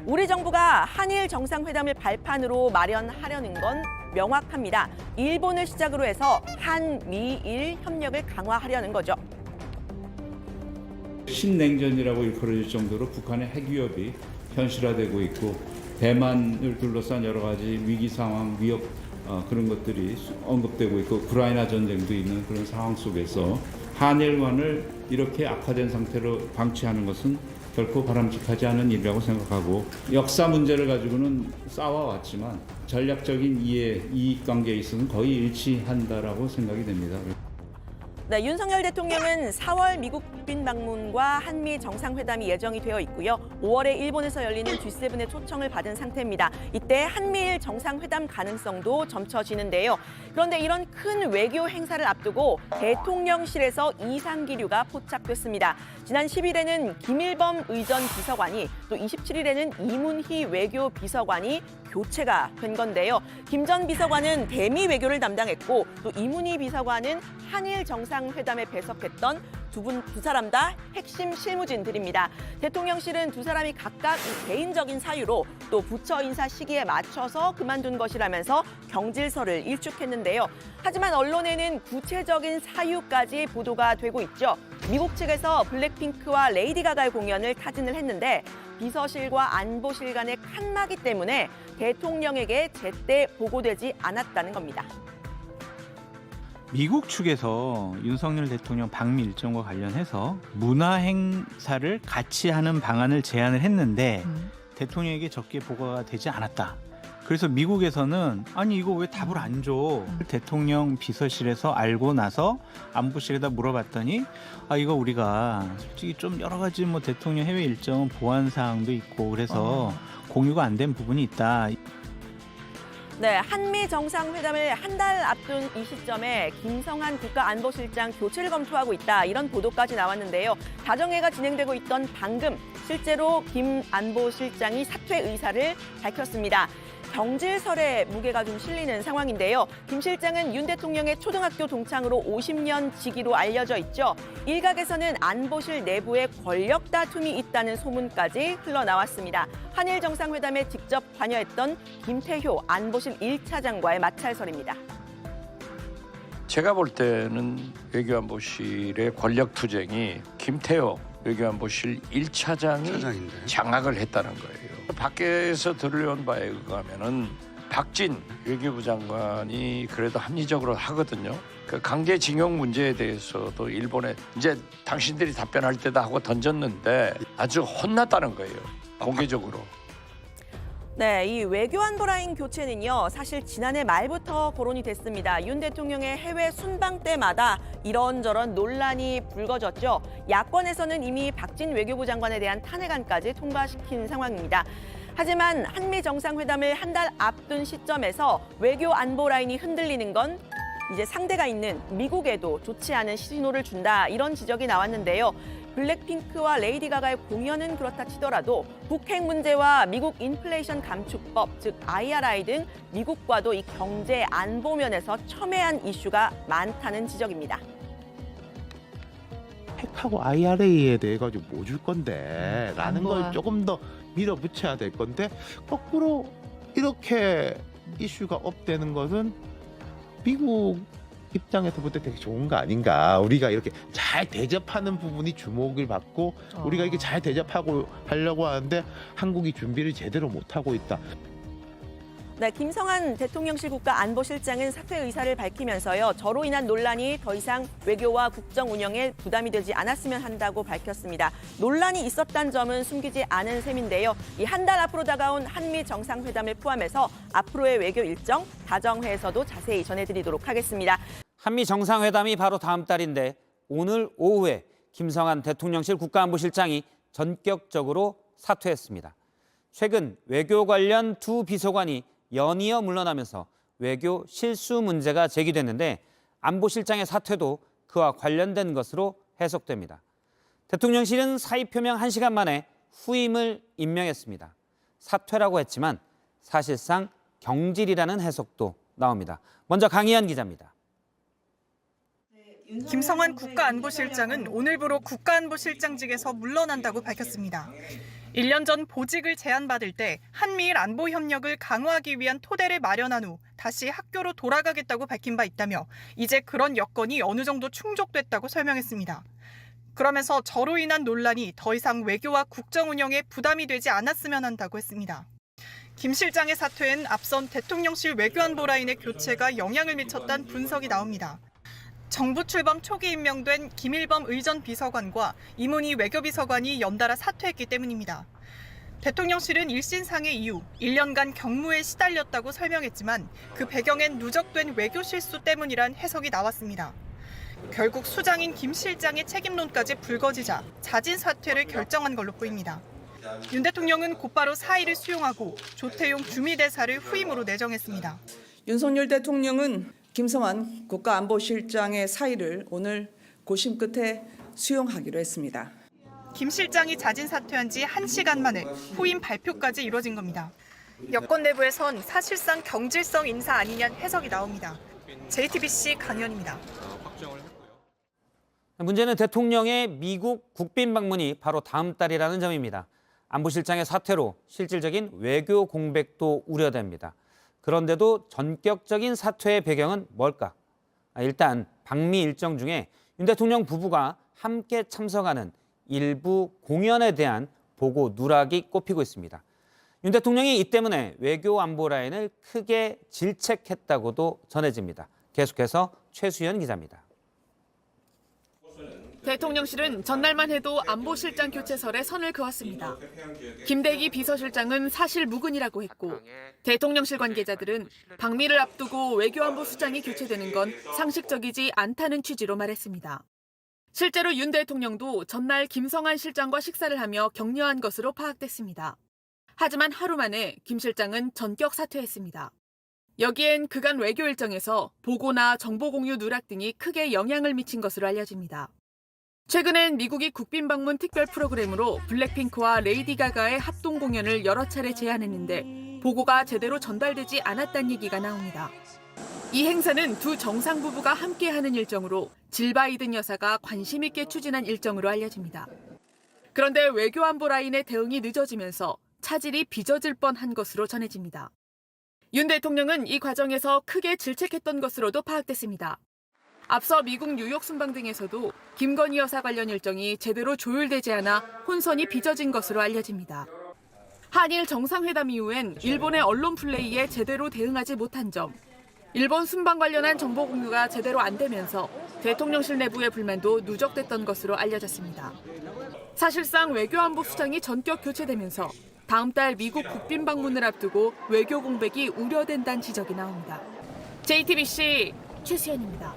우리 정부가 한일 정상회담을 발판으로 마련하려는 건 명확합니다. 일본을 시작으로 해서 한미일 협력을 강화하려는 거죠. 신냉전이라고 일컬어질 정도로 북한의 핵 위협이 현실화되고 있고 대만을 둘러싼 여러 가지 위기 상황, 위협 그런 것들이 언급되고 있고 우크라이나 전쟁도 있는 그런 상황 속에서 한일관을 이렇게 악화된 상태로 방치하는 것은 결코 바람직하지 않은 일이라고 생각하고 역사 문제를 가지고는 싸워왔지만 전략적인 이익관계에 있어서는 거의 일치한다라고 생각이 됩니다. 네, 윤석열 대통령은 4월 미국 국빈 방문과 한미 정상회담이 예정이 되어 있고요. 5월에 일본에서 열리는 G7의 초청을 받은 상태입니다. 이때 한미일 정상회담 가능성도 점쳐지는데요. 그런데 이런 큰 외교 행사를 앞두고 대통령실에서 이상기류가 포착됐습니다. 지난 10일에는 김일범 의전 비서관이 또 27일에는 이문희 외교 비서관이 교체가 된 건데요. 김 전 비서관은 대미 외교를 담당했고 또 이문희 비서관은 한일 정상회담에 배석했던 두 사람 다 핵심 실무진들입니다. 대통령실은 두 사람이 각각 개인적인 사유로 또 부처 인사 시기에 맞춰서 그만둔 것이라면서 경질서를 일축했는데요. 하지만 언론에는 구체적인 사유까지 보도가 되고 있죠. 미국 측에서 블랙핑크와 레이디 가가의 공연을 타진을 했는데 비서실과 안보실 간의 칸막이 때문에 대통령에게 제때 보고되지 않았다는 겁니다. 미국 측에서 윤석열 대통령 방미 일정과 관련해서 문화 행사를 같이 하는 방안을 제안을 했는데 대통령에게 적게 보고가 되지 않았다. 그래서 미국에서는 아니 이거 왜 답을 안 줘? 대통령 비서실에서 알고 나서 안보실에다 물어봤더니 이거 우리가 솔직히 좀 여러 가지 뭐 대통령 해외 일정 보안 사항도 있고 그래서 공유가 안 된 부분이 있다. 네, 한미 정상회담을 한 달 앞둔 이 시점에 김성한 국가안보실장 교체를 검토하고 있다. 이런 보도까지 나왔는데요. 다정회가 진행되고 있던 방금 실제로 김 안보실장이 사퇴 의사를 밝혔습니다. 경질설에 무게가 좀 실리는 상황인데요. 김 실장은 윤 대통령의 초등학교 동창으로 50년 지기로 알려져 있죠. 일각에서는 안보실 내부에 권력 다툼이 있다는 소문까지 흘러나왔습니다. 한일 정상회담에 직접 관여했던 김태효 안보실 1차장과의 마찰설입니다. 제가 볼 때는 외교안보실의 권력투쟁이 김태호 외교안보실 1차장이 장악을 했다는 거예요. 밖에서 들려온 바에 의하면은 박진 외교부 장관이 그래도 합리적으로 하거든요. 그 강제징용 문제에 대해서도 일본에 이제 당신들이 답변할 때다 하고 던졌는데 아주 혼났다는 거예요. 공개적으로. 네, 이 외교안보 라인 교체는요, 사실 지난해 말부터 거론이 됐습니다. 윤 대통령의 해외 순방 때마다 이런저런 논란이 불거졌죠. 야권에서는 이미 박진 외교부 장관에 대한 탄핵안까지 통과시킨 상황입니다. 하지만 한미 정상회담을 한 달 앞둔 시점에서 외교안보 라인이 흔들리는 건 이제 상대가 있는 미국에도 좋지 않은 신호를 준다, 이런 지적이 나왔는데요. 블랙핑크와 레이디 가가의 공연은 그렇다 치더라도 북핵 문제와 미국 인플레이션 감축법, 즉 IRI 등 미국과도 이 경제 안보 면에서 첨예한 이슈가 많다는 지적입니다. 핵하고 IRA에 대해 가지고 뭐 줄 건데 라는 걸 조금 더 밀어붙여야 될 건데 거꾸로 이렇게 이슈가 업되는 것은 미국 입장에서 볼 때 되게 좋은 거 아닌가. 우리가 이렇게 잘 대접하는 부분이 주목을 받고 우리가 이렇게 잘 대접하고 하려고 하는데 한국이 준비를 제대로 못하고 있다. 네, 김성한 대통령실 국가안보실장은 사퇴 의사를 밝히면서요. 저로 인한 논란이 더 이상 외교와 국정 운영에 부담이 되지 않았으면 한다고 밝혔습니다. 논란이 있었다는 점은 숨기지 않은 셈인데요. 이 한 달 앞으로 다가온 한미 정상회담을 포함해서 앞으로의 외교 일정, 다정회에서도 자세히 전해드리도록 하겠습니다. 한미 정상회담이 바로 다음 달인데 오늘 오후에 김성한 대통령실 국가안보실장이 전격적으로 사퇴했습니다. 최근 외교 관련 두 비서관이 연이어 물러나면서 외교 실수 문제가 제기됐는데 안보실장의 사퇴도 그와 관련된 것으로 해석됩니다. 대통령실은 사의 표명 1시간 만에 후임을 임명했습니다. 사퇴라고 했지만 사실상 경질이라는 해석도 나옵니다. 먼저 강희연 기자입니다. 김성한 국가안보실장은 오늘부로 국가안보실장직에서 물러난다고 밝혔습니다. 1년 전 보직을 제안받을 때 한미일 안보 협력을 강화하기 위한 토대를 마련한 후 다시 학교로 돌아가겠다고 밝힌 바 있다며 이제 그런 여건이 어느 정도 충족됐다고 설명했습니다. 그러면서 저로 인한 논란이 더 이상 외교와 국정 운영에 부담이 되지 않았으면 한다고 했습니다. 김 실장의 사퇴엔 앞선 대통령실 외교안보 라인의 교체가 영향을 미쳤다는 분석이 나옵니다. 정부 출범 초기 임명된 김일범 의전 비서관과 이문희 외교비서관이 연달아 사퇴했기 때문입니다. 대통령실은 일신상해 이후 1년간 경무에 시달렸다고 설명했지만 그 배경엔 누적된 외교 실수 때문이란 해석이 나왔습니다. 결국 수장인 김 실장의 책임론까지 불거지자 자진 사퇴를 결정한 걸로 보입니다. 윤 대통령은 곧바로 사의를 수용하고 조태용 주미대사를 후임으로 내정했습니다. 윤석열 대통령은 김성한 국가안보실장의 사의를 오늘 고심 끝에 수용하기로 했습니다. 김 실장이 자진 사퇴한 지 1시간 만에 후임 발표까지 이뤄진 겁니다. 여권 내부에선 사실상 경질성 인사 아니냐는 해석이 나옵니다. JTBC 강연입니다. 문제는 대통령의 미국 국빈 방문이 바로 다음 달이라는 점입니다. 안보실장의 사퇴로 실질적인 외교 공백도 우려됩니다. 그런데도 전격적인 사퇴의 배경은 뭘까? 일단 방미 일정 중에 윤 대통령 부부가 함께 참석하는 일부 공연에 대한 보고 누락이 꼽히고 있습니다. 윤 대통령이 이 때문에 외교 안보 라인을 크게 질책했다고도 전해집니다. 계속해서 최수연 기자입니다. 대통령실은 전날만 해도 안보실장 교체설에 선을 그었습니다. 김대기 비서실장은 사실 무근이라고 했고 대통령실 관계자들은 방미를 앞두고 외교안보 수장이 교체되는 건 상식적이지 않다는 취지로 말했습니다. 실제로 윤 대통령도 전날 김성한 실장과 식사를 하며 격려한 것으로 파악됐습니다. 하지만 하루 만에 김 실장은 전격 사퇴했습니다. 여기엔 그간 외교 일정에서 보고나 정보 공유 누락 등이 크게 영향을 미친 것으로 알려집니다. 최근엔 미국이 국빈 방문 특별 프로그램으로 블랙핑크와 레이디 가가의 합동 공연을 여러 차례 제안했는데 보고가 제대로 전달되지 않았다는 얘기가 나옵니다. 이 행사는 두 정상 부부가 함께하는 일정으로 질 바이든 여사가 관심 있게 추진한 일정으로 알려집니다. 그런데 외교안보 라인의 대응이 늦어지면서 차질이 빚어질 뻔한 것으로 전해집니다. 윤 대통령은 이 과정에서 크게 질책했던 것으로도 파악됐습니다. 앞서 미국 뉴욕 순방 등에서도 김건희 여사 관련 일정이 제대로 조율되지 않아 혼선이 빚어진 것으로 알려집니다. 한일 정상회담 이후엔 일본의 언론 플레이에 제대로 대응하지 못한 점, 일본 순방 관련한 정보 공유가 제대로 안 되면서 대통령실 내부의 불만도 누적됐던 것으로 알려졌습니다. 사실상 외교안보 수장이 전격 교체되면서 다음 달 미국 국빈 방문을 앞두고 외교 공백이 우려된다는 지적이 나옵니다. JTBC 최수연입니다.